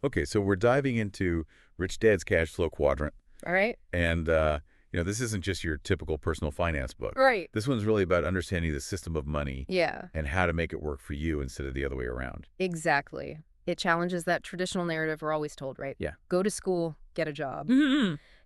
Okay, so we're diving into Rich Dad's Cash Flow Quadrant. All right? And, this isn't just your typical personal finance book. Right. This one's really about understanding the system of money Yeah, and how to make it work for you instead of the other way around. exactly. It challenges that traditional narrative we're always told, right? Yeah. Go to school, get a job.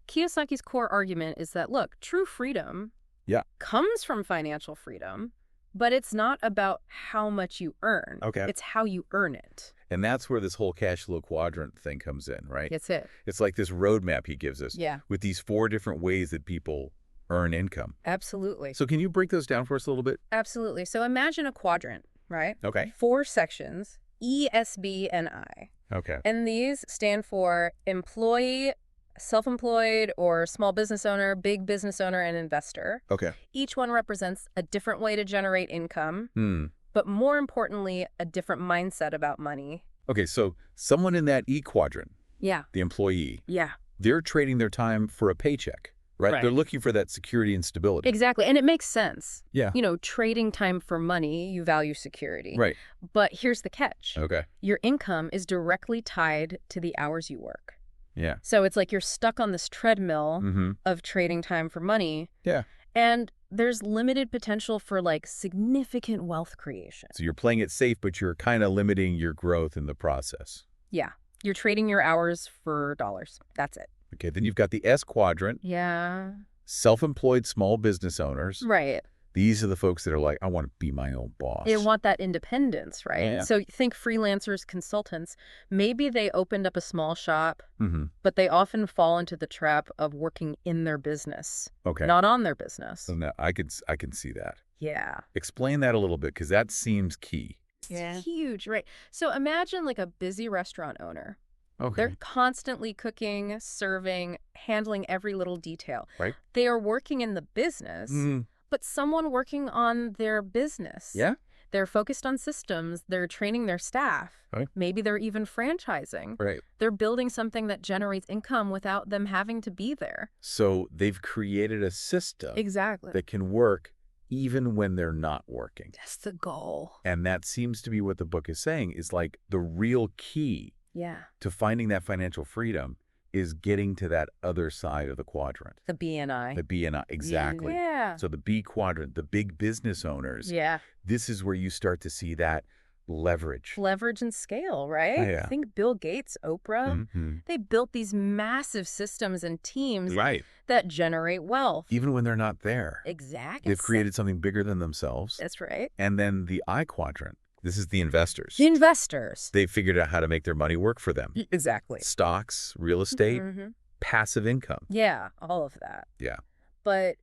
Kiyosaki's core argument is that, look, true freedom Yeah. comes from financial freedom, but it's not about how much you earn. Okay. It's how you earn it. And that's where this whole cash flow quadrant thing comes in, right? That's it. It's like this roadmap he gives us Yeah, with these 4 different ways that people earn income. absolutely. So can you break those down for us a little bit? Absolutely. So imagine a quadrant, right? Okay. 4 sections, E, S, B, and I. Okay. And these stand for employee, self-employed or small business owner, big business owner, and investor. Okay. Each one represents a different way to generate income, Hmm. but more importantly, a different mindset about money. Okay, so someone in that E quadrant, Yeah. the employee, Yeah. they're trading their time for a paycheck, right? Right. They're looking for that security and stability. Exactly. And it makes sense. Yeah. Trading time for money, you value security. Right. But here's the catch. Okay. Your income is directly tied to the hours you work. Yeah. So it's like you're stuck on this treadmill Mm-hmm. of trading time for money. Yeah. And there's limited potential for significant wealth creation. So you're playing it safe, but you're kind of limiting your growth in the process. Yeah. You're trading your hours for dollars. That's it. Okay, then you've got the S quadrant, Yeah. self-employed small business owners. Right. These are the folks that are like, I want to be my own boss. They want that independence, right? Yeah. So think freelancers, consultants. Maybe they opened up a small shop, Mm-hmm. but they often fall into the trap of working in their business, Okay. not on their business. So now I can see that. Yeah. Explain that a little bit, because that seems key. It's huge, right? So imagine a busy restaurant owner. Okay. They're constantly cooking, serving, handling every little detail. Right. They are working in the business, Mm, but someone working on their business. yeah. They're focused on systems. They're training their staff. Right. Maybe they're even franchising. Right. They're building something that generates income without them having to be there. So they've created a system Exactly. that can work even when they're not working. That's the goal. And that seems to be what the book is saying, is like the real key Yeah. to finding that financial freedom is getting to that other side of the quadrant. The BNI. The B and I, exactly. Yeah. So the B quadrant, the big business owners, Yeah. this is where you start to see that leverage. Leverage and scale, right? Yeah. Think Bill Gates, Oprah. Mhm. They built these massive systems and teams Right. that generate wealth. Even when they're not there. Exactly. They've created something bigger than themselves. That's right. And then the I quadrant, this is the investors. The investors. They figured out how to make their money work for them. Exactly. Stocks, real estate, Mhm. passive income. Yeah, all of that. Yeah. But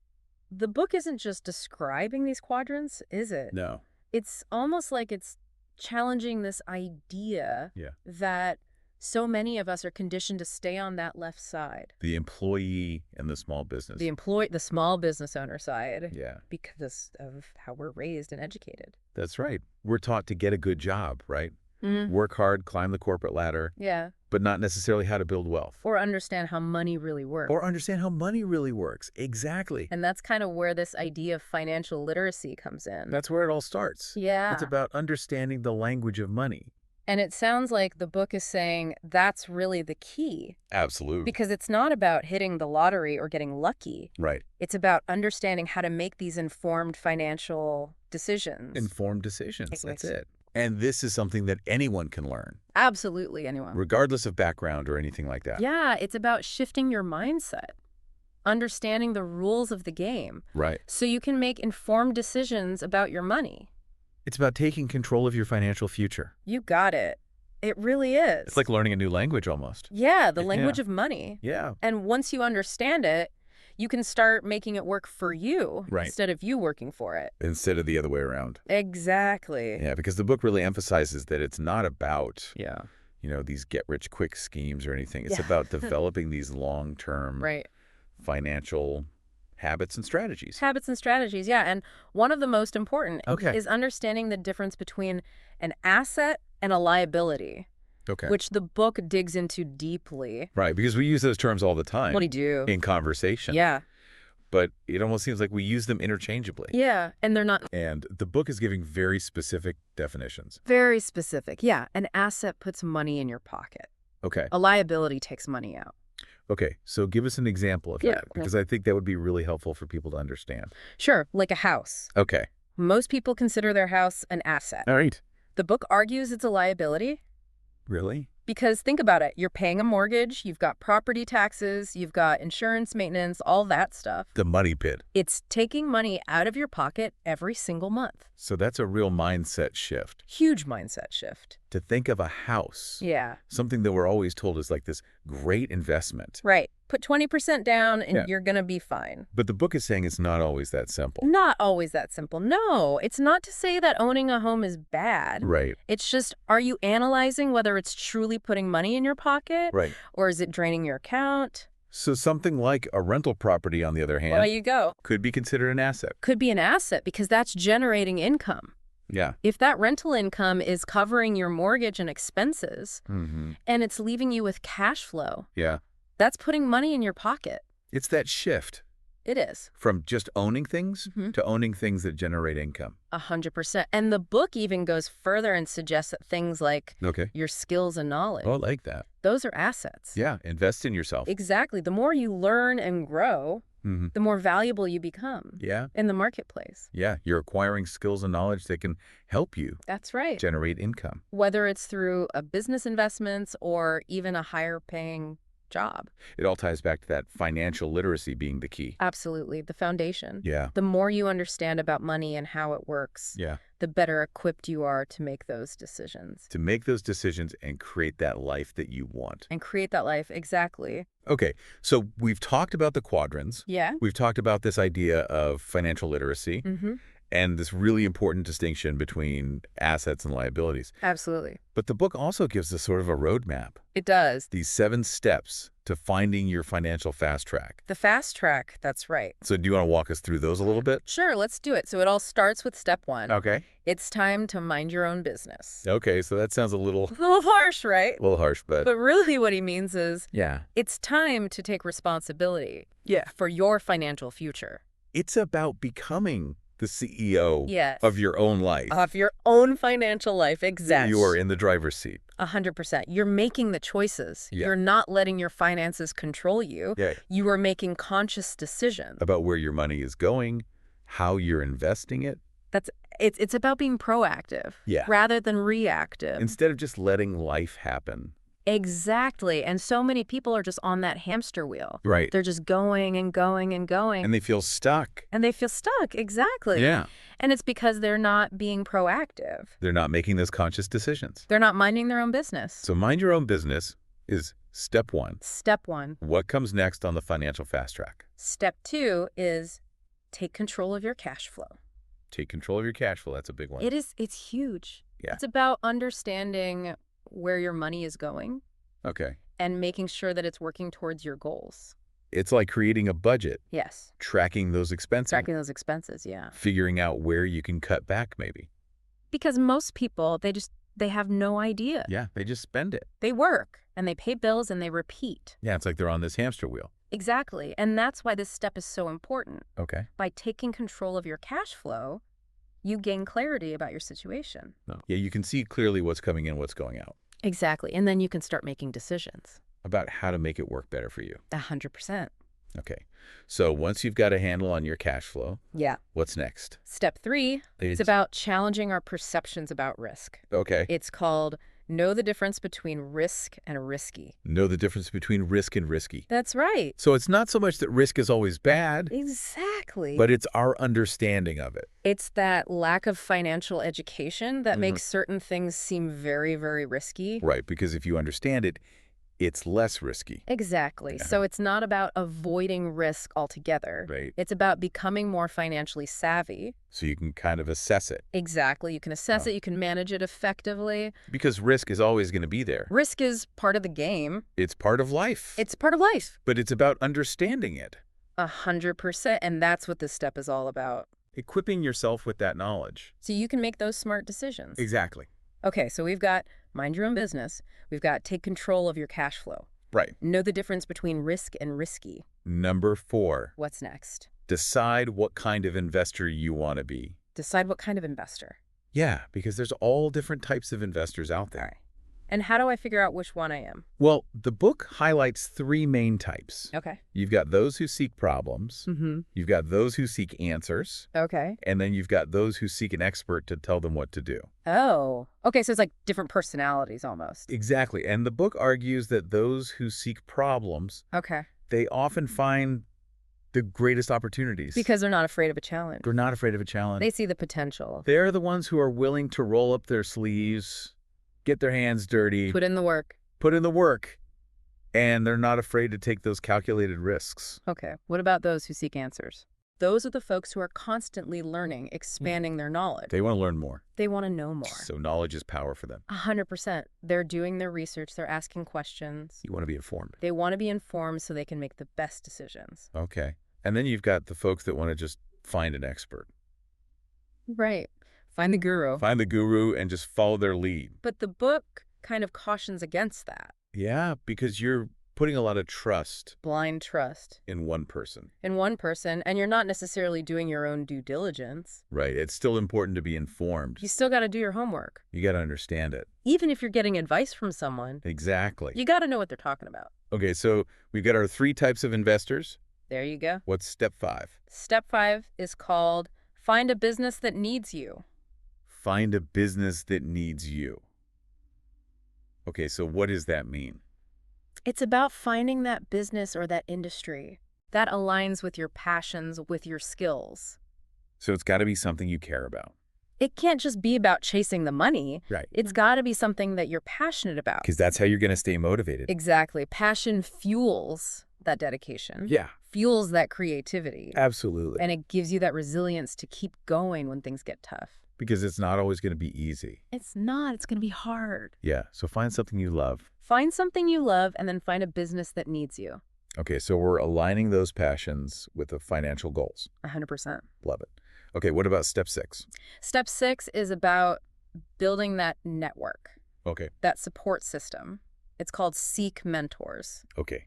the book isn't just describing these quadrants, is it? No. It's almost like it's challenging this idea Yeah. that so many of us are conditioned to stay on that left side, The employee and the small business. the small business owner side, Yeah, because of how we're raised and educated. that's right. We're taught to get a good job, right? Mm. Work hard, climb the corporate ladder, Yeah. but not necessarily how to build wealth. Or understand how money really works. Or understand how money really works. Exactly. And that's kind of where this idea of financial literacy comes in. That's where it all starts. Yeah. It's about understanding the language of money. And it sounds like the book is saying that's really the key, Absolutely. because it's not about hitting the lottery or getting lucky. Right. It's about understanding how to make these informed financial decisions. Informed decisions. Exactly. That's it. And this is something that anyone can learn, Absolutely, anyone. regardless of background or anything like that. Yeah, it's about shifting your mindset, understanding the rules of the game, Right. so you can make informed decisions about your money. It's about taking control of your financial future. You got it. It really is. It's like learning a new language almost. Yeah, the language Yeah. of money. Yeah. And once you understand it, you can start making it work for you Right. instead of you working for it. Instead of the other way around. Exactly. Yeah, because the book really emphasizes that it's not about, Yeah. these get-rich-quick schemes or anything. It's Yeah. about developing these long-term Right. financial habits and strategies. Habits and strategies, yeah. And one of the most important Okay. is understanding the difference between an asset and a liability, Okay. which the book digs into deeply. Right, because we use those terms all the time What do you do? in conversation. Yeah. But it almost seems like we use them interchangeably. Yeah. And they're not And the book is giving very specific definitions. very specific. Yeah. An asset puts money in your pocket. Okay. A liability takes money out. Okay. So give us an example of that, because I think that would be really helpful for people to understand. Sure, like a house. Okay. Most people consider their house an asset. All right. The book argues it's a liability Really? because think about it. You're paying a mortgage, you've got property taxes, you've got insurance, maintenance, all that stuff. The money pit. It's taking money out of your pocket every single month. So that's a real mindset shift. Huge mindset shift. To think of a house, Yeah. something that we're always told is like this great investment. Right. Put 20% down and Yeah. you're going to be fine. But the book is saying it's not always that simple. Not always that simple. No, it's not to say that owning a home is bad. Right. It's just, are you analyzing whether it's truly putting money in your pocket? Right. Or is it draining your account? So something like a rental property, on the other hand, Well, you go. could be considered an asset. Could be an asset because that's generating income. Yeah. If that rental income is covering your mortgage and expenses, Mm-hmm. and it's leaving you with cash flow, Yeah. that's putting money in your pocket. It's that shift It is. from just owning things Mhm. to owning things that generate income. 100%. And the book even goes further and suggests that things like Okay. your skills and knowledge, Oh, I like that. those are assets. Yeah. Invest in yourself. Exactly. The more you learn and grow, Mm-hmm. the more valuable you become Yeah. in the marketplace. Yeah. You're acquiring skills and knowledge that can help you That's right. generate income. Whether it's through a business investments or even a higher paying job. It all ties back to that financial literacy being the key. Absolutely. The foundation. Yeah. The more you understand about money and how it works, Yeah. the better equipped you are to make those decisions To make those decisions and create that life that you want. and create that life. Exactly. Okay. So we've talked about the quadrants. Yeah. We've talked about this idea of financial literacy Mm-hmm. and this really important distinction between assets and liabilities. Absolutely. But the book also gives us sort of a roadmap, It does. these 7 steps to finding your financial fast track. The fast track. That's right. So do you want to walk us through those a little bit? Sure. Let's do it. So it all starts with step 1. Okay. It's time to mind your own business. Okay, so that sounds a little Harsh, right? harsh, but But really what he means is yeah. it's time to take responsibility for your financial future. It's about becoming the CEO Yes. of your own life. Of your own financial life. Exactly. You are in the driver's seat. 100%. You're making the choices. Yeah. You're not letting your finances control you. Yeah. You are making conscious decisions. About where your money is going, how you're investing it. It's about being proactive Yeah. rather than reactive. Instead of just letting life happen. Exactly. And so many people are just on that hamster wheel. Right. They're just going and going and going. And they feel stuck. And they feel stuck. Exactly. Yeah. And it's because they're not being proactive. They're not making those conscious decisions. They're not minding their own business. So mind your own business is step 1. Step 1. What comes next on the financial fast track? Step 2 is take control of your cash flow. Take control of your cash flow. That's a big one. It's huge. Yeah. It's about understanding where your money is going Okay. and making sure that it's working towards your goals. It's like creating a budget, Yes. tracking those expenses, Tracking those expenses, yeah. figuring out where you can cut back maybe. Because most people, they have no idea. Yeah, they just spend it. They work and they pay bills and they repeat. Yeah, it's like they're on this hamster wheel. Exactly. And that's why this step is so important. Okay. By taking control of your cash flow, you gain clarity about your situation. No. Yeah, you can see clearly what's coming in, what's going out, Exactly. And then you can start making decisions. about how to make it work better for you. 100%. Okay. So once you've got a handle on your cash flow, Yeah. what's next? Step 3 is about challenging our perceptions about risk. Okay. It's called know the difference between risk and risky. Know the difference between risk and risky. That's right. So it's not so much that risk is always bad, Exactly. but it's our understanding of it. it's that lack of financial education that Mhm. makes certain things seem very, very risky. Right, because if you understand it, it's less risky. Exactly. Yeah. So it's not about avoiding risk altogether. Right. It's about becoming more financially savvy. So you can kind of assess it. Exactly. You can assess Oh. it. You can manage it effectively. Because risk is always going to be there. Risk is part of the game. It's part of life. It's part of life. But it's about understanding it. 100%. And that's what this step is all about. Equipping yourself with that knowledge. So you can make those smart decisions. Exactly. Okay, so we've got mind your own business. We've got take control of your cash flow. Right. Know the difference between risk and risky. Number 4, What's next? decide what kind of investor you want to be. Decide what kind of investor. Yeah, because there's all different types of investors out All there. right. And how do I figure out which one I am? Well, the book highlights three main types. Okay. You've got those who seek problems, Mm-hmm. you've got those who seek answers, Okay. and then you've got those who seek an expert to tell them what to do. Oh. Okay, so it's like different personalities almost. Exactly. And the book argues that those who seek problems, Okay. they often find the greatest opportunities. Because they're not afraid of a challenge. They're not afraid of a challenge. They see the potential. They're the ones who are willing to roll up their sleeves, get their hands dirty, Put in the work. put in the work, and they're not afraid to take those calculated risks. Okay. What about those who seek answers? Those are the folks who are constantly learning, expanding their knowledge. They want to learn more. They want to know more. So knowledge is power for them. 100%. They're doing their research. They're asking questions. You want to be informed. They want to be informed so they can make the best decisions. Okay. And then you've got the folks that want to just find an expert. Right. Find the guru. Find the guru and just follow their lead. But the book kind of cautions against that. Yeah, because you're putting a lot of trust Blind trust in one person. in one person, and you're not necessarily doing your own due diligence. Right. It's still important to be informed. You still got to do your homework. You got to understand it. Even if you're getting advice from someone, Exactly. you got to know what they're talking about. Okay, so we've got our three types of investors. There you go. What's step 5? Step 5 is called Find a Business That Needs You. Find a business that needs you. Okay, so what does that mean? It's about finding that business or that industry that aligns with your passions, with your skills. So it's got to be something you care about. It can't just be about chasing the money. Right. It's got to be something that you're passionate about. Because that's how you're going to stay motivated. Exactly. Passion fuels that dedication. Yeah, Fuels that creativity. absolutely. And it gives you that resilience to keep going when things get tough. Because it's not always going to be easy. It's not. It's going to be hard. Yeah, so find something you love. Find something you love and then find a business that needs you. Okay, so we're aligning those passions with the financial goals. 100%. Love it. Okay, what about step 6? Step 6 is about building that network, Okay, that support system. It's called Seek Mentors. okay.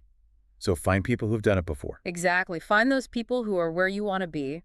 So find people who've done it before Exactly. Find those people who are where you want to be.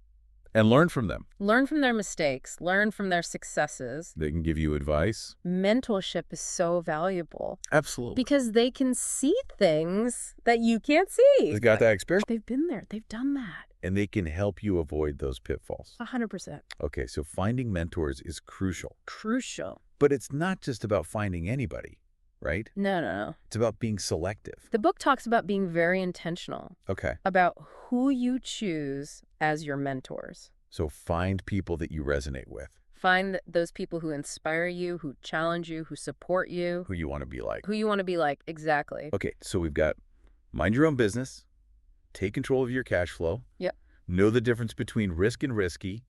and learn from them. Learn from their mistakes. Learn from their successes. They can give you advice. Mentorship is so valuable Absolutely. because they can see things that you can't see. They've got that experience, They've been there. They've done that. and they can help you avoid those pitfalls. 100%. Okay, so finding mentors is crucial. Crucial. But it's not just about finding anybody, right? No. It's about being selective. The book talks about being very intentional Okay, about who you choose as your mentors. so find people that you resonate with, Find those people who inspire you, who challenge you, who support you, who you want to be like. who you want to be like. Exactly. Okay, so we've got mind your own business, take control of your cash flow, Yep. know the difference between risk and risky,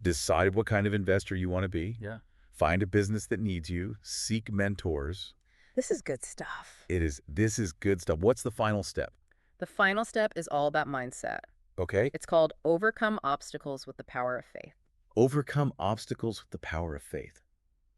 decide what kind of investor you want to be, Yeah. find a business that needs you, seek mentors. This is good stuff. This is good stuff. What's the final step? The final step is all about mindset. Okay, It's called Overcome Obstacles with the Power of Faith. overcome obstacles with the power of faith.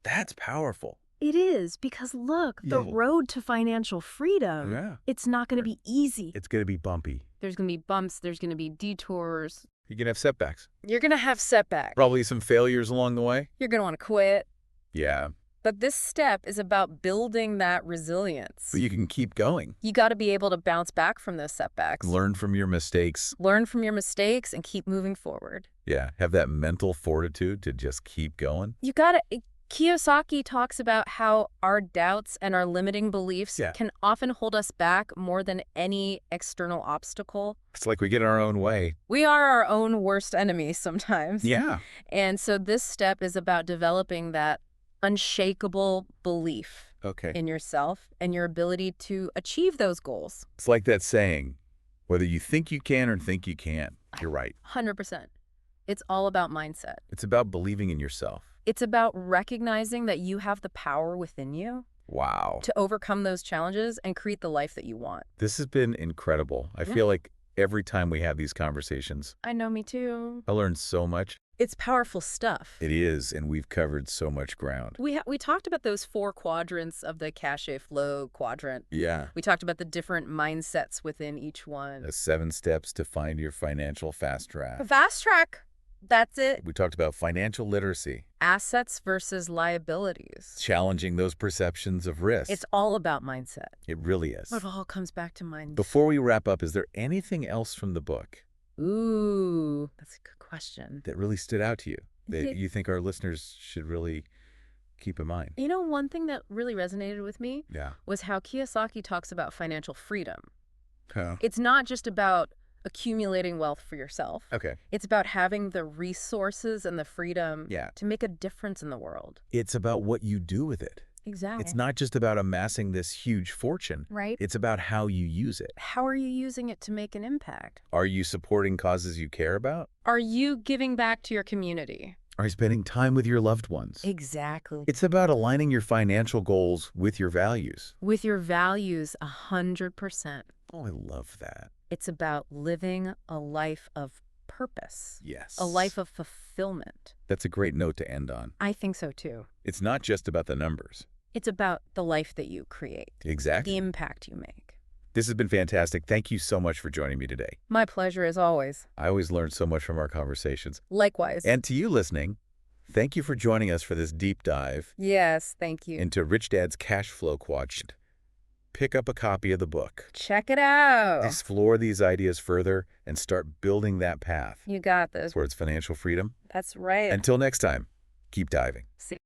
That's powerful. It is, because look, the Yeah. road to financial freedom, Yeah. it's not going to be easy. It's going to be bumpy. There's going to be bumps. There's going to be detours. You're going to have setbacks. You're going to have setbacks. Probably some failures along the way. You're going to want to quit. Yeah, But this step is about building that resilience. but you can keep going. You got to be able to bounce back from those setbacks. Learn from your mistakes. Learn from your mistakes and keep moving forward. Yeah, have that mental fortitude to just keep going. You got to... Kiyosaki talks about how our doubts and our limiting beliefs Yeah. can often hold us back more than any external obstacle. It's like we get in our own way. We are our own worst enemies sometimes. Yeah. And so this step is about developing that unshakable belief Okay. in yourself and your ability to achieve those goals. It's like that saying, whether you think you can or think you can't, you're right. 100%. It's all about mindset. It's about believing in yourself. It's about recognizing that you have the power within you Wow. to overcome those challenges and create the life that you want. This has been incredible. I Yeah. feel like every time we have these conversations, I know, me too. I learn so much. It's powerful stuff. It is, and we've covered so much ground. We talked about those 4 quadrants of the CASHFLOW Quadrant. Yeah. We talked about the different mindsets within each one. The 7 steps to find your financial fast track. Fast track. That's it. We talked about financial literacy, Assets versus liabilities. challenging those perceptions of risk. It's all about mindset. It really is. It all comes back to mindset. Before we wrap up, is there anything else from the book Ooh, that's a good question. that really stood out to you that you think our listeners should really keep in mind? You know, one thing that really resonated with me Yeah. was how Kiyosaki talks about financial freedom. Huh. It's not just about accumulating wealth for yourself. Okay. It's about having the resources and the freedom Yeah. to make a difference in the world. It's about what you do with it. Exactly. It's not just about amassing this huge fortune. Right? It's about how you use it. How are you using it to make an impact? Are you supporting causes you care about? Are you giving back to your community? Are you spending time with your loved ones? Exactly. It's about aligning your financial goals with your values. With your values, 100%. Oh, I love that. It's about living a life of purpose. Yes. A life of fulfillment. That's a great note to end on. I think so too. It's not just about the numbers. It's about the life that you create. Exactly. The impact you make. This has been fantastic. Thank you so much for joining me today. My pleasure as always. I always learn so much from our conversations. Likewise. And to you listening, thank you for joining us for this deep dive Yes, thank you. into Rich Dad's Cash Flow Quadrant. Pick up a copy of the book. Check it out. Explore these ideas further and start building that path You got this. towards financial freedom. That's right. Until next time, keep diving. See